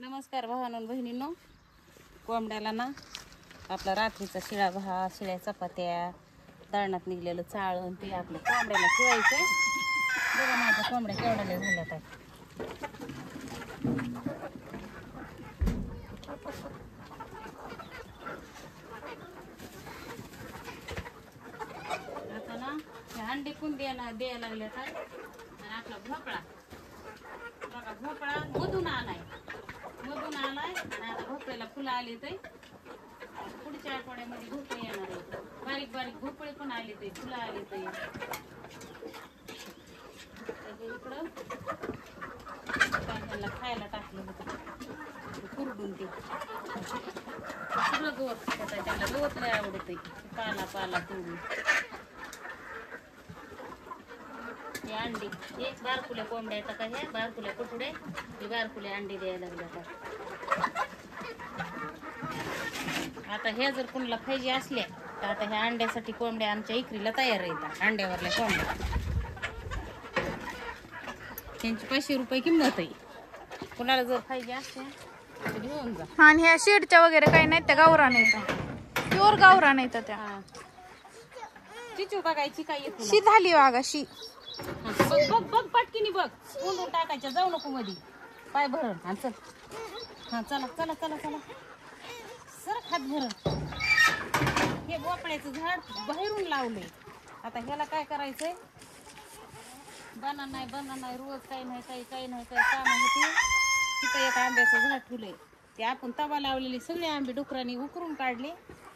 नमस्कार भावांनो बहिणींनो. कोंबड्याला ना आपला रात्रीचा शिळा भात, शिळ्या चपात्या, दळणात निघलेलं चाळण ते आपल्या कोंबड्याला ठेवायचंय. बघा माझ्या कोंबड्या केवढ्या झाल्यात आहे. आता ना हे अंडे पण द्यायला लागल्यात आहे. आणि आपला भोपळा बघा, भोपळा मधून आलाय आणि आता भोपळ्याला फुलं आली तर पुढच्या आठवड्यामध्ये भोपळे येणार आहे. बारीक बारीक भोपळे पण आले ते, फुलं आले तर इकडं त्यांना खायला टाकलं होतं कुरडून ते सगळं गवत खातात. त्यांना गवत लय आवडत पाला पाला तोडून. हे अंडी एक बारकुल्या कोंबड्या येतात का, ह्या बारकुल्या कुटुडे हे बारकुल्या अंडी द्यायला लागल्या. आता ह्या जर कुणाला पाहिजे असल्या तर आता ह्या अंड्यासाठी कोंबड्या आमच्या इकरीला तयार येतात. अंड्यावरल्या कोंबड्या त्यांची 500 रुपये किंमत आहे. कुणाला जर पाहिजे असल्या तर घेऊन जा. आणि ह्या शेडच्या वगैरे काही नाही, त्या गावरान येतात, प्युअर गावरान येतात. त्या चिचू बघायची काय येत शी झाली वागा शी. बघ बघ बघ पटकीनी बघ, कोंडून टाकायच्या, जाऊ नको मधी पाय भरण. हा चल, हा चला चला चला चला सर खात भरण. हे भोपळ्याचं झाड बाहेरून लावलंय. आता ह्याला काय करायचंय, बना नाही रोज काही नाही काही काम होते. तिथं एक आंब्याचं झाड ठेवलंय, ते आपण तवा लावलेले सगळे आंबे डुकरांनी उकरून काढले.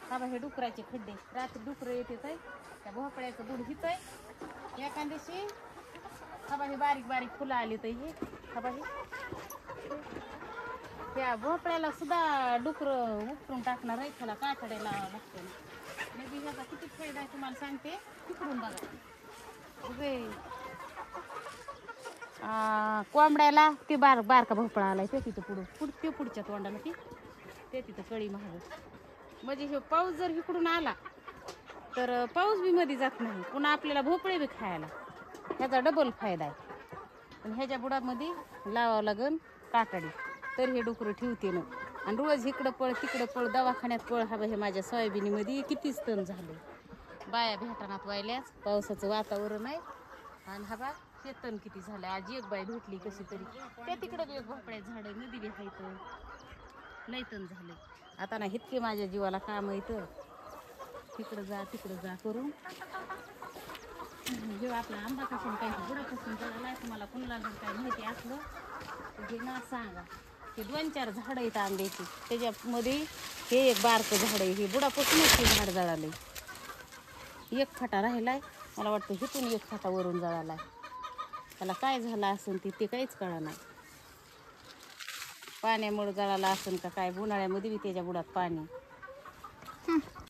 बाबा हे डुकराचे खड्डे, रात्री डुकर येते त्या भोपळ्याचं दूध हिचंय. एखाद्याशी बाबा हे बारीक बारीक फुलं आली तर हे बाबा त्या भोपळ्याला सुद्धा डुकर उकरून टाकणार आहे. त्याला कातड्या लावावं लागतं. म्हणजे ह्याचा किती फायदा आहे तुम्हाला सांगते, तिकडून बघा. कोंबड्याला ते बारका भोपळा आलाय ते तिथं ते पुढच्या तोंडाला ते तिथं कळी महाग. म्हणजे हे पाऊस जर इकडून आला तर पाऊस बी मध्ये जात नाही. पुन्हा आपल्याला भोपळे बी खायला, ह्याचा डबल फायदा आहे. पण ह्याच्या बुडामध्ये लावावं लागन कातडी, तर हे डुकरं ठेवते ना. आणि रोज इकडं पळ तिकडं पळ, दवाखान्यात पळ. हवा हे माझ्या सोयाबीनीमध्ये कितीच तण झालं. बाया भेटानात वाहिल्याच, पावसाचं वातावरण आहे. आणि हवा हे तण किती झालं. आज एक बाई भेटली कशी तरी, त्या तिकडं एक भोपळ्या झाड नदी बी हायतं, लय तण झालं. आता ना इतके माझ्या जीवाला काम येतं, तिकडं जा करून. जेव्हा आपला आंबापासून काही बुडापासून जळाला, तुम्हाला कुणाला जर काही माहिती असलं तर हे ना सांगा. हे 2-4 झाडं आहेत आंब्याची, त्याच्यामध्ये हे एक बारकं झाड आहे. हे बुडापासूनच हे झाड जळालंय. एक फाटा राहिलाय, मला वाटतं हिथून एक फाटा वरून जळालाय. त्याला काय झालं असेल ते काहीच कळा नाही. पाण्यामुळे जळाला असेल का काय, उन्हाळ्यामध्ये बी त्याच्या बुडात पाणी.